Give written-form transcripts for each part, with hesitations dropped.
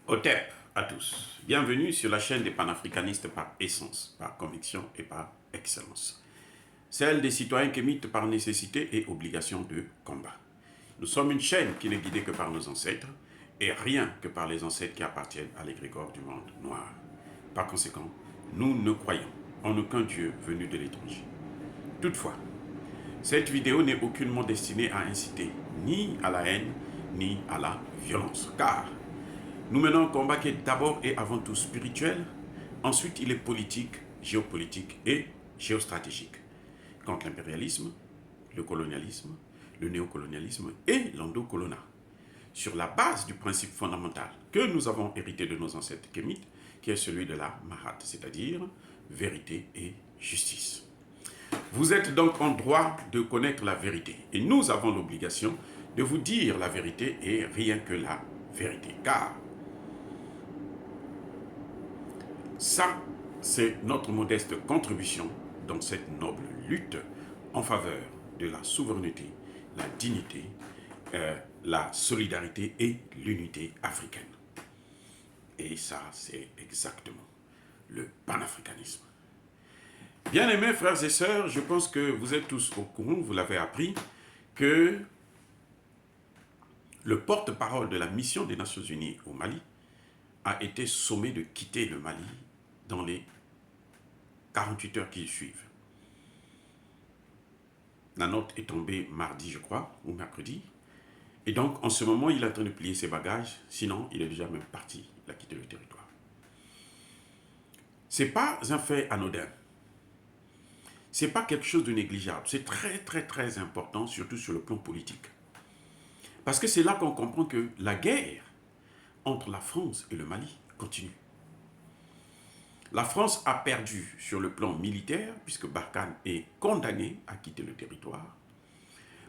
OTEP à tous. Bienvenue sur la chaîne des panafricanistes par essence, par conviction et par excellence. Celle des citoyens kémites par nécessité et obligation de combat. Nous sommes une chaîne qui n'est guidée que par nos ancêtres et rien que par les ancêtres qui appartiennent à l'égrégore du monde noir. Par conséquent, nous ne croyons en aucun Dieu venu de l'étranger. Toutefois, cette vidéo n'est aucunement destinée à inciter ni à la haine ni à la violence, car nous menons un combat qui est d'abord et avant tout spirituel, ensuite il est politique, géopolitique et géostratégique, contre l'impérialisme, le colonialisme, le néocolonialisme et l'endocolonat, sur la base du principe fondamental que nous avons hérité de nos ancêtres kémites, qui est celui de la Mahat, c'est-à-dire vérité et justice. Vous êtes donc en droit de connaître la vérité, et nous avons l'obligation de vous dire la vérité et rien que la vérité, car ça, c'est notre modeste contribution dans cette noble lutte en faveur de la souveraineté, la dignité, la solidarité et l'unité africaine. Et ça, c'est exactement le panafricanisme. Bien-aimés frères et sœurs, je pense que vous êtes tous au courant, vous l'avez appris, que le porte-parole de la mission des Nations Unies au Mali a été sommé de quitter le Mali dans les 48 heures qui suivent. La note est tombée mardi, je crois, ou mercredi. Et donc, en ce moment, il est en train de plier ses bagages. Sinon, il est déjà même parti. Il a quitté le territoire. Ce n'est pas un fait anodin. Ce n'est pas quelque chose de négligeable. C'est très, très, très important, surtout sur le plan politique. Parce que c'est là qu'on comprend que la guerre entre la France et le Mali continue. La France a perdu sur le plan militaire, puisque Barkhane est condamné à quitter le territoire.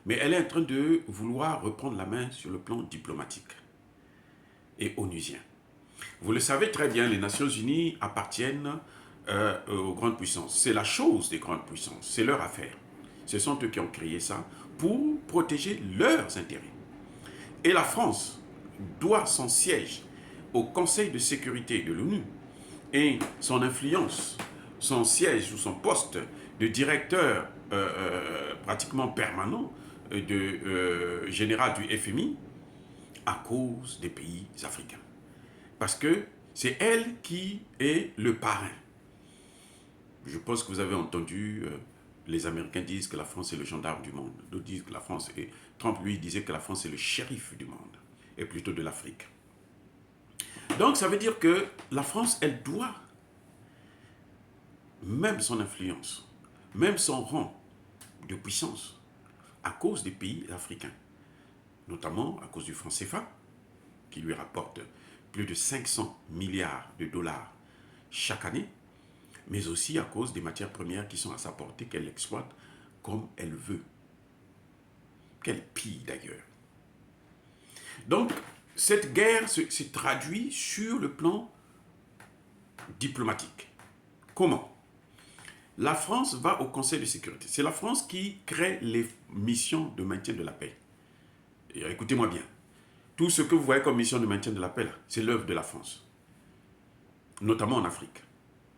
Mais elle est en train de vouloir reprendre la main sur le plan diplomatique et onusien. Vous le savez très bien, les Nations Unies appartiennent aux grandes puissances. C'est la chose des grandes puissances, c'est leur affaire. Ce sont eux qui ont créé ça pour protéger leurs intérêts. Et la France doit son siège au Conseil de sécurité de l'ONU et son influence, son siège ou son poste de directeur pratiquement permanent de général du FMI à cause des pays africains. Parce que c'est elle qui est le parrain. Je pense que vous avez entendu, les Américains disent que la France est le gendarme du monde. D'autres disent que la France est... Trump, lui, disait que la France est le shérif du monde, et plutôt de l'Afrique. Donc, ça veut dire que la France, elle doit, même son influence, même son rang de puissance, à cause des pays africains, notamment à cause du franc CFA, qui lui rapporte plus de 500 milliards de dollars chaque année, mais aussi à cause des matières premières qui sont à sa portée, qu'elle exploite comme elle veut. Qu'elle pille d'ailleurs. Donc, cette guerre se traduit sur le plan diplomatique. Comment? La France va au Conseil de sécurité. C'est la France qui crée les missions de maintien de la paix. Et écoutez-moi bien. Tout ce que vous voyez comme mission de maintien de la paix, c'est l'œuvre de la France. Notamment en Afrique.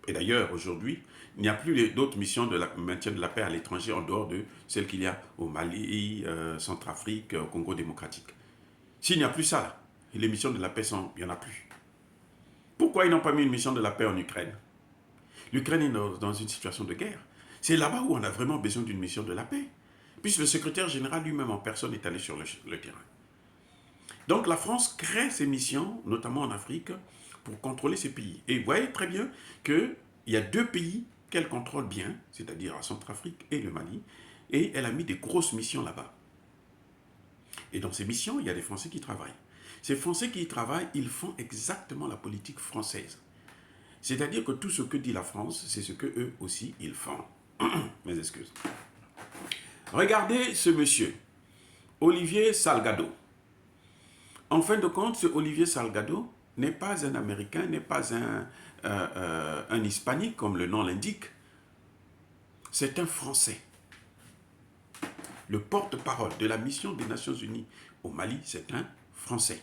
Et d'ailleurs, aujourd'hui, il n'y a plus d'autres missions de maintien de la paix à l'étranger en dehors de celles qu'il y a au Mali, Centrafrique, au Congo démocratique. S'il n'y a plus ça, là, les missions de la paix, il n'y en a plus. Pourquoi ils n'ont pas mis une mission de la paix en Ukraine? L'Ukraine est dans une situation de guerre. C'est là-bas où on a vraiment besoin d'une mission de la paix. Puisque le secrétaire général lui-même en personne est allé sur le terrain. Donc la France crée ses missions, notamment en Afrique, pour contrôler ces pays. Et vous voyez très bien qu'il y a deux pays qu'elle contrôle bien, c'est-à-dire la Centrafrique et le Mali, et elle a mis des grosses missions là-bas. Et dans ces missions, il y a des Français qui travaillent. Ces Français qui y travaillent, ils font exactement la politique française. C'est-à-dire que tout ce que dit la France, c'est ce que eux aussi, ils font. Mes excuses. Regardez ce monsieur, Olivier Salgado. En fin de compte, ce Olivier Salgado n'est pas un Américain, n'est pas un Hispanique, comme le nom l'indique. C'est un Français. Le porte-parole de la mission des Nations Unies au Mali, c'est un Français.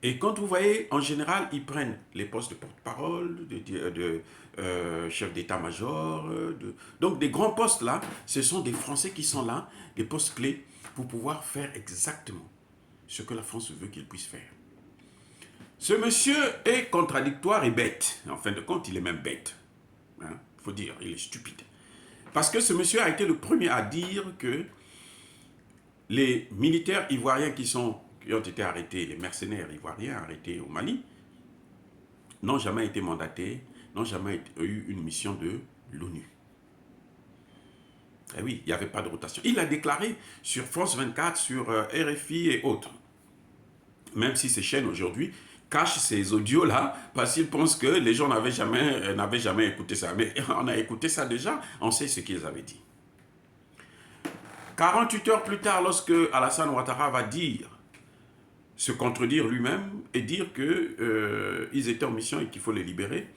Et quand vous voyez, en général, ils prennent les postes de porte-parole, de chef d'état-major. Donc, des grands postes là, ce sont des Français qui sont là, des postes clés, pour pouvoir faire exactement ce que la France veut qu'ils puissent faire. Ce monsieur est contradictoire et bête. En fin de compte, il est même bête. Il faut dire, il est stupide. Parce que ce monsieur a été le premier à dire que les militaires ivoiriens qui ont été arrêtés, les mercenaires ivoiriens arrêtés au Mali, n'ont jamais été mandatés, n'ont jamais eu une mission de l'ONU. Eh oui, il n'y avait pas de rotation. Il l'a déclaré sur France 24, sur RFI et autres. Même si ces chaînes aujourd'hui cachent ces audios-là, parce qu'ils pensent que les gens n'avaient jamais écouté ça. Mais on a écouté ça déjà, on sait ce qu'ils avaient dit. 48 heures plus tard, lorsque Alassane Ouattara va dire, se contredire lui-même et dire qu'ils étaient en mission et qu'il faut les libérer,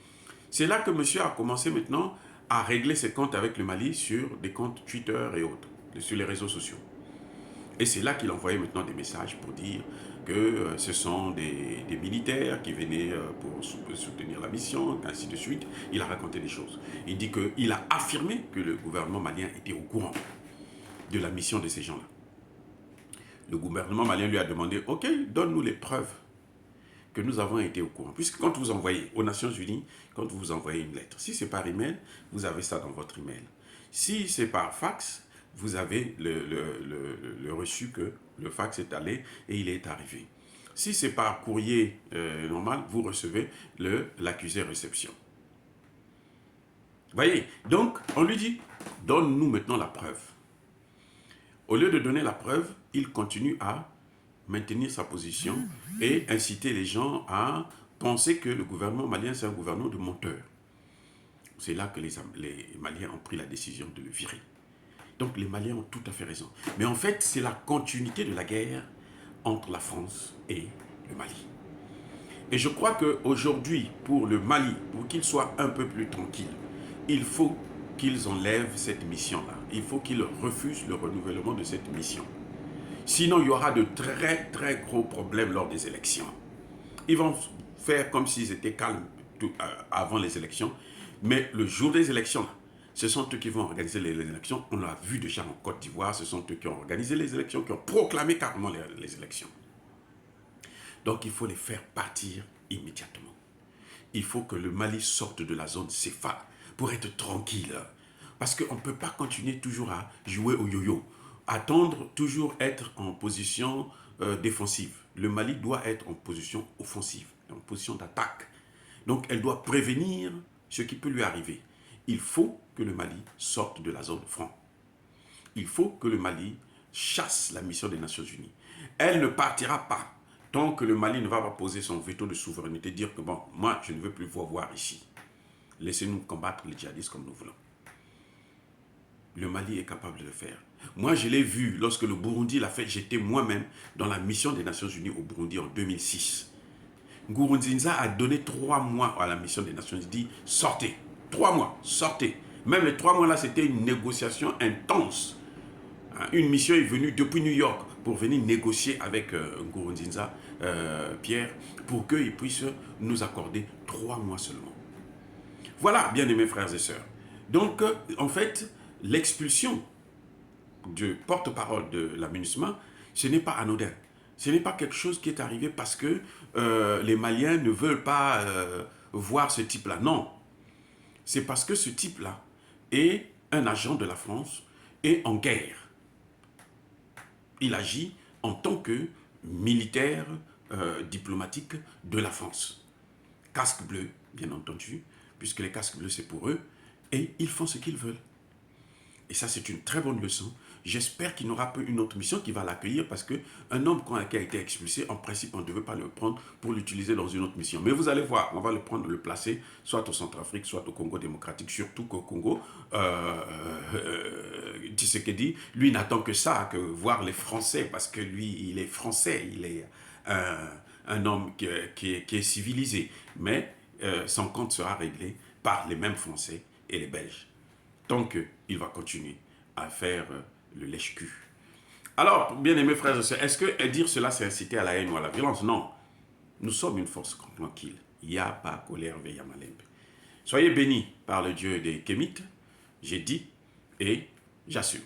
c'est là que monsieur a commencé maintenant à régler ses comptes avec le Mali sur des comptes Twitter et autres, sur les réseaux sociaux. Et c'est là qu'il envoyait maintenant des messages pour dire que ce sont des militaires qui venaient pour soutenir la mission, ainsi de suite. Il a raconté des choses. Il dit qu'il a affirmé que le gouvernement malien était au courant de la mission de ces gens-là. Le gouvernement malien lui a demandé, ok, donne-nous les preuves que nous avons été au courant. Puisque quand vous envoyez aux Nations Unies, quand vous envoyez une lettre, si c'est par email, vous avez ça dans votre email. Si c'est par fax, vous avez le reçu que le fax est allé et il est arrivé. Si c'est par courrier normal, vous recevez l'accusé réception. Voyez, donc on lui dit, donne-nous maintenant la preuve. Au lieu de donner la preuve, il continue à maintenir sa position et inciter les gens à penser que le gouvernement malien, c'est un gouvernement de menteurs. C'est là que les Maliens ont pris la décision de le virer. Donc les Maliens ont tout à fait raison. Mais en fait, c'est la continuité de la guerre entre la France et le Mali. Et je crois qu'aujourd'hui, pour le Mali, pour qu'il soit un peu plus tranquille, il faut qu'ils enlèvent cette mission-là. Il faut qu'ils refusent le renouvellement de cette mission. Sinon, il y aura de très, très gros problèmes lors des élections. Ils vont faire comme s'ils étaient calmes avant les élections. Mais le jour des élections, ce sont eux qui vont organiser les élections. On l'a vu déjà en Côte d'Ivoire. Ce sont eux qui ont organisé les élections, qui ont proclamé carrément les élections. Donc, il faut les faire partir immédiatement. Il faut que le Mali sorte de la zone CFA pour être tranquille. Parce qu'on ne peut pas continuer toujours à jouer au yo-yo. Attendre, toujours être en position défensive. Le Mali doit être en position offensive, en position d'attaque. Donc, elle doit prévenir ce qui peut lui arriver. Il faut que le Mali sorte de la zone franc. Il faut que le Mali chasse la mission des Nations Unies. Elle ne partira pas tant que le Mali ne va pas poser son veto de souveraineté, dire que bon, moi, je ne veux plus vous voir ici. Laissez-nous combattre les djihadistes comme nous voulons. Le Mali est capable de le faire. Moi, je l'ai vu lorsque le Burundi l'a fait. J'étais moi-même dans la mission des Nations Unies au Burundi en 2006. Nkurunziza a donné 3 mois à la mission des Nations Unies. Il dit, sortez. 3 mois, sortez. Même les 3 mois là, c'était une négociation intense. Une mission est venue depuis New York pour venir négocier avec Nkurunziza, Pierre, pour qu'il puisse nous accorder 3 mois seulement. Voilà, bien aimés frères et sœurs. Donc, en fait, l'expulsion du porte-parole de la MINUSMA, ce n'est pas anodin. Ce n'est pas quelque chose qui est arrivé parce que les Maliens ne veulent pas voir ce type-là. Non. C'est parce que ce type-là est un agent de la France et en guerre. Il agit en tant que militaire diplomatique de la France. Casque bleu, bien entendu, puisque les casques bleus, c'est pour eux, et ils font ce qu'ils veulent. Et ça, c'est une très bonne leçon. J'espère qu'il n'aura pas une autre mission qui va l'accueillir, parce qu'un homme qui a été expulsé, en principe, on ne devait pas le prendre pour l'utiliser dans une autre mission. Mais vous allez voir, on va le prendre, le placer, soit au Centrafrique, soit au Congo démocratique, surtout qu'au Congo, Tshisekedi, lui n'attend que ça, que voir les Français, parce que lui, il est français, il est un homme qui est civilisé. Mais son compte sera réglé par les mêmes Français et les Belges. Tant qu'il va continuer à faire le lèche-cul. Alors, bien aimés frères et sœurs, est-ce que dire cela c'est inciter à la haine ou à la violence? Non. Nous sommes une force tranquille. Il n'y a pas colère veille à Malembe. Soyez bénis par le Dieu des Kémites. J'ai dit et j'assume.